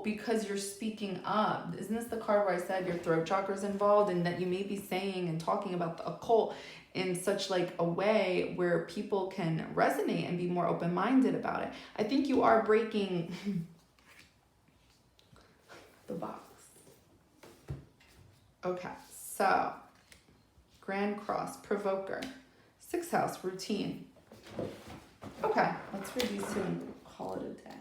Because you're speaking up. Isn't this the card where I said your throat chakra is involved, and that you may be saying and talking about the occult in such like a way where people can resonate and be more open-minded about it? I think you are breaking the box. Okay, so Grand Cross, Provoker, 6th house, routine. Okay, let's read these two and call it a day.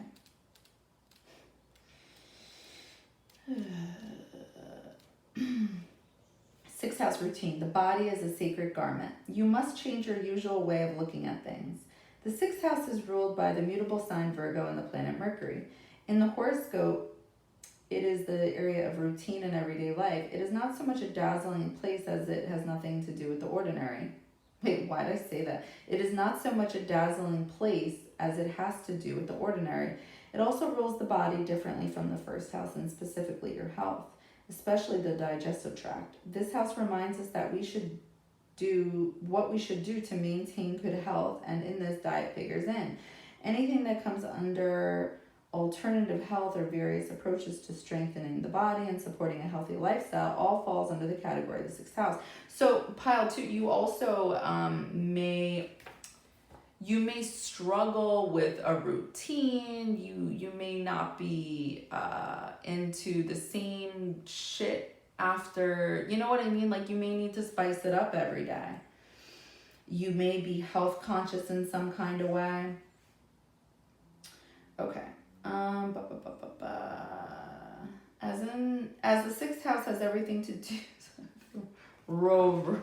6th house, routine. The body is a sacred garment. You must change your usual way of looking at things. The 6th house is ruled by the mutable sign Virgo and the planet Mercury. In the horoscope, it is the area of routine in everyday life. It is not so much a dazzling place as it has nothing to do with the ordinary. Wait, why did I say that? It is not so much a dazzling place as it has to do with the ordinary. It also rules the body differently from the 1st house, and specifically your health, especially the digestive tract. This house reminds us that we should do what we should do to maintain good health, and in this, diet figures in. Anything that comes under alternative health or various approaches to strengthening the body and supporting a healthy lifestyle all falls under the category of the 6th house. So pile 2, you also may struggle with a routine. You may not be into the same shit after, you know what I mean? Like you may need to spice it up every day. You may be health conscious in some kind of way. Okay. As the 6th house has everything to do Rovers.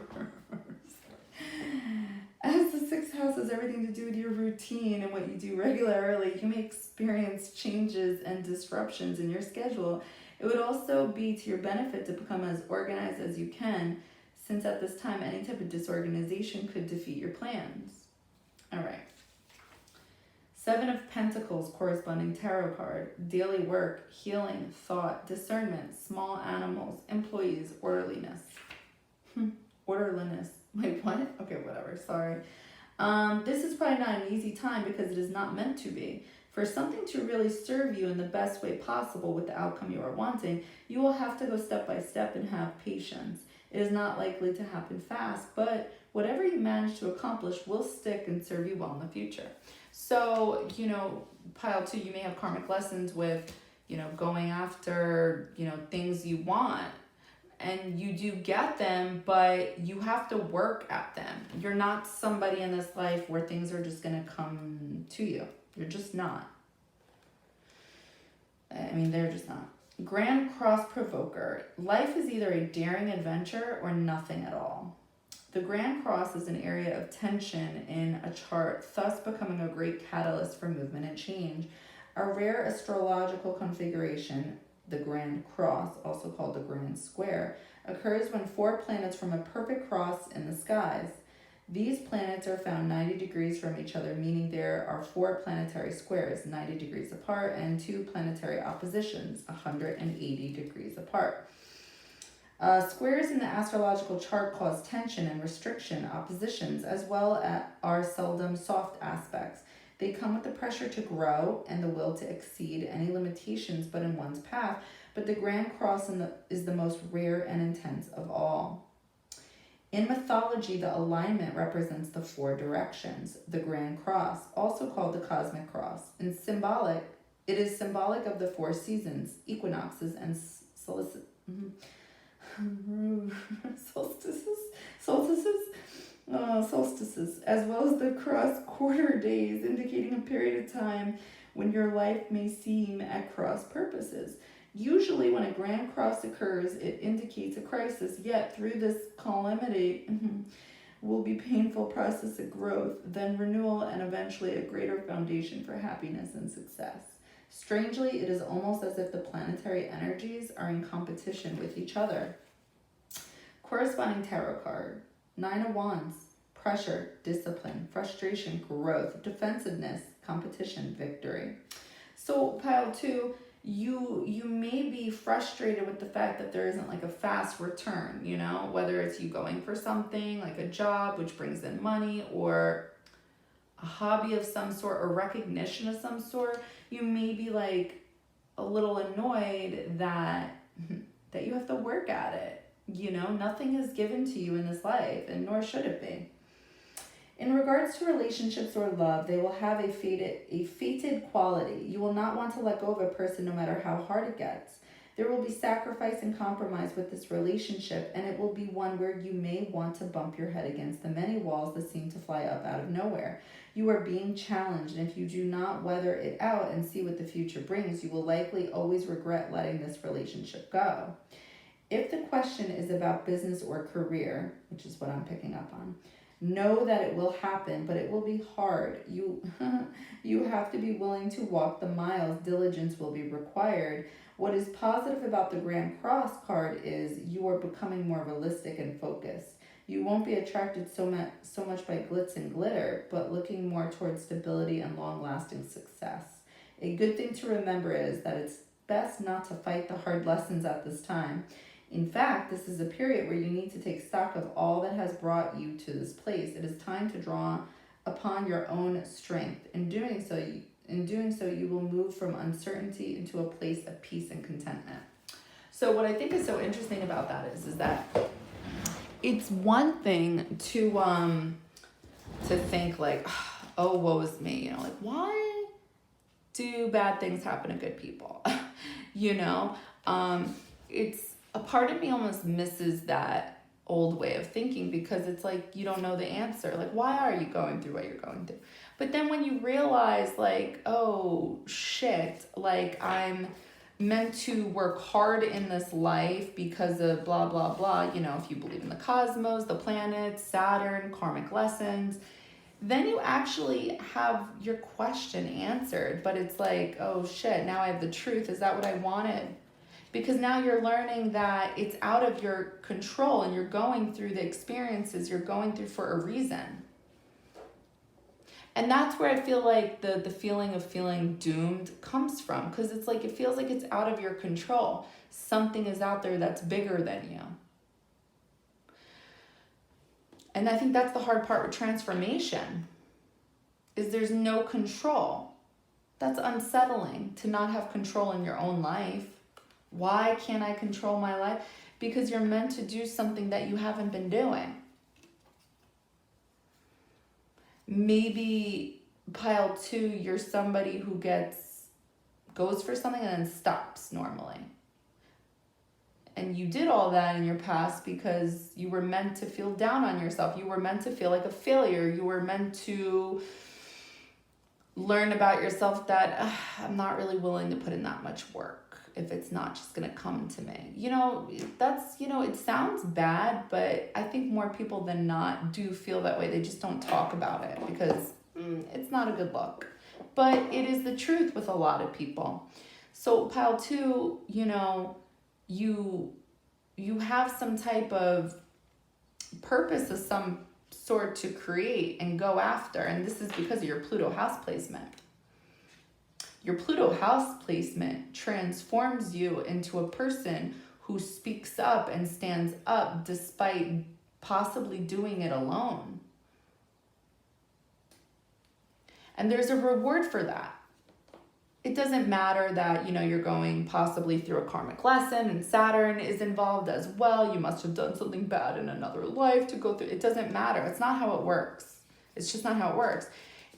As the sixth house has everything to do with your routine and what you do regularly, you may experience changes and disruptions in your schedule. It would also be to your benefit to become as organized as you can, since at this time any type of disorganization could defeat your plans. All right. Seven of Pentacles, corresponding tarot card. Daily work, healing, thought, discernment, small animals, employees, orderliness. Orderliness. Wait, what? Okay, whatever. Sorry. This is probably not an easy time because it is not meant to be. For something to really serve you in the best way possible with the outcome you are wanting, you will have to go step by step and have patience. It is not likely to happen fast, but whatever you manage to accomplish will stick and serve you well in the future. So, pile 2, you may have karmic lessons with, going after, things you want. And you do get them, but you have to work at them. You're not somebody in this life where things are just going to come to you. You're just not. They're just not. Grand Cross Provoker. Life is either a daring adventure or nothing at all. The Grand Cross is an area of tension in a chart, thus becoming a great catalyst for movement and change. A rare astrological configuration, the Grand Cross, also called the Grand Square, occurs when 4 planets form a perfect cross in the skies. These planets are found 90 degrees from each other, meaning there are 4 planetary squares 90 degrees apart and 2 planetary oppositions 180 degrees apart. Squares in the astrological chart cause tension and restriction, oppositions, as well as are seldom soft aspects. They come with the pressure to grow and the will to exceed any limitations but in one's path, but the Grand Cross is the most rare and intense of all. In mythology, the alignment represents the 4 directions, the Grand Cross, also called the Cosmic Cross. It is symbolic of the 4 seasons, equinoxes, and solstices, as well as the cross-quarter days, indicating a period of time when your life may seem at cross purposes. Usually when a grand cross occurs, it indicates a crisis, yet through this calamity will be painful process of growth, then renewal, and eventually a greater foundation for happiness and success. Strangely, it is almost as if the planetary energies are in competition with each other. Corresponding tarot card. 9 of Wands. Pressure, discipline, frustration, growth, defensiveness, competition, victory. So pile 2, you may be frustrated with the fact that there isn't like a fast return, whether it's you going for something like a job which brings in money or a hobby of some sort or recognition of some sort. You may be like a little annoyed that you have to work at it. Nothing is given to you in this life, and nor should it be. In regards to relationships or love, they will have a fated quality. You will not want to let go of a person no matter how hard it gets. There will be sacrifice and compromise with this relationship, and it will be one where you may want to bump your head against the many walls that seem to fly up out of nowhere. You are being challenged, and if you do not weather it out and see what the future brings, you will likely always regret letting this relationship go. If the question is about business or career, which is what I'm picking up on, know that it will happen, but it will be hard. You have to be willing to walk the miles. Diligence will be required. What is positive about the Grand Cross card is you are becoming more realistic and focused. You won't be attracted so much by glitz and glitter, but looking more towards stability and long-lasting success. A good thing to remember is that it's best not to fight the hard lessons at this time. In fact, this is a period where you need to take stock of all that has brought you to this place. It is time to draw upon your own strength. In doing so, you will move from uncertainty into a place of peace and contentment. So what I think is so interesting about that is that it's one thing to think like, oh, woe is me, like why do bad things happen to good people? It's a part of me almost misses that old way of thinking because it's like you don't know the answer. Like, why are you going through what you're going through? But then when you realize like, oh shit, like I'm meant to work hard in this life because of blah, blah, blah. You know, if you believe in the cosmos, the planets, Saturn, karmic lessons, then you actually have your question answered. But it's like, oh shit, now I have the truth. Is that what I wanted? Because now you're learning that it's out of your control and you're going through the experiences you're going through for a reason. And that's where I feel like the feeling of feeling doomed comes from. Because it's like, it feels like it's out of your control. Something is out there that's bigger than you. And I think that's the hard part with transformation, is there's no control. That's unsettling, to not have control in your own life. Why can't I control my life? Because you're meant to do something that you haven't been doing. Maybe pile 2, you're somebody who goes for something and then stops normally. And you did all that in your past because you were meant to feel down on yourself. You were meant to feel like a failure. You were meant to learn about yourself that I'm not really willing to put in that much work if it's not just going to come to me. You know, that's, you know, it sounds bad, but I think more people than not do feel that way. They just don't talk about it because it's not a good look. But it is the truth with a lot of people. So pile 2, you know, you have some type of purpose of some sort to create and go after. And this is because of your Pluto house placement. Your Pluto house placement transforms you into a person who speaks up and stands up despite possibly doing it alone. And there's a reward for that. It doesn't matter that, you know, you're going possibly through a karmic lesson and Saturn is involved as well. You must have done something bad in another life to go through. It doesn't matter. It's not how it works. It's just not how it works.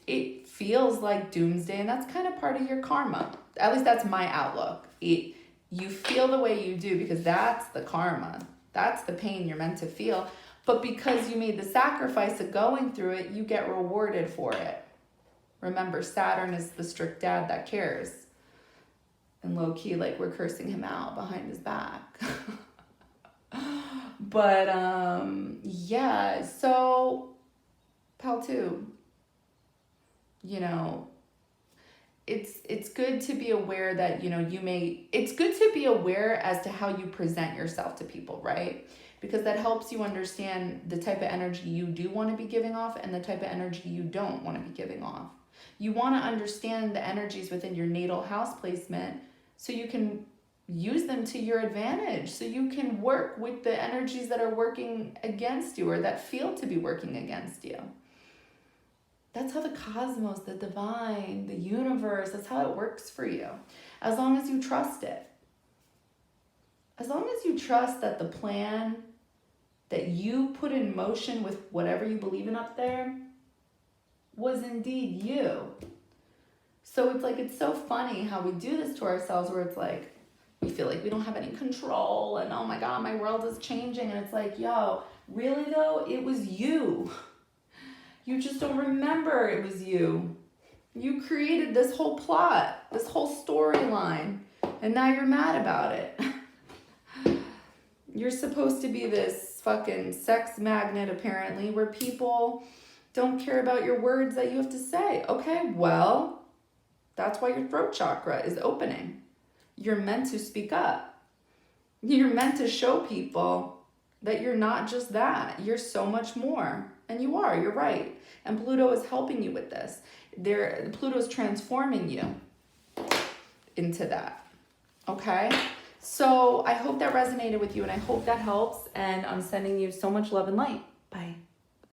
It feels like doomsday, and that's kind of part of your karma. At least that's my outlook. You feel the way you do because that's the karma. That's the pain you're meant to feel. But because you made the sacrifice of going through it, you get rewarded for it. Remember, Saturn is the strict dad that cares. And low-key, like, we're cursing him out behind his back. But, yeah. So, pal 2, you know, it's good to be aware that, you know, it's good to be aware as to how you present yourself to people, right? Because that helps you understand the type of energy you do want to be giving off and the type of energy you don't want to be giving off. You want to understand the energies within your natal house placement so you can use them to your advantage, so you can work with the energies that are working against you or that feel to be working against you. That's how the cosmos, the divine, the universe, that's how it works for you. As long as you trust it. As long as you trust that the plan that you put in motion with whatever you believe in up there was indeed you. So it's like, it's so funny how we do this to ourselves where it's like, we feel like we don't have any control and oh my God, my world is changing. And it's like, yo, really though? It was you. You just don't remember it was you. You created this whole plot, this whole storyline, and now you're mad about it. You're supposed to be this fucking sex magnet, apparently, where people don't care about your words that you have to say. Okay, well, that's why your throat chakra is opening. You're meant to speak up. You're meant to show people that you're not just that. You're so much more. And you are, you're right. And Pluto is helping you with this. Pluto is transforming you into that. Okay? So I hope that resonated with you and I hope that helps. And I'm sending you so much love and light. Bye.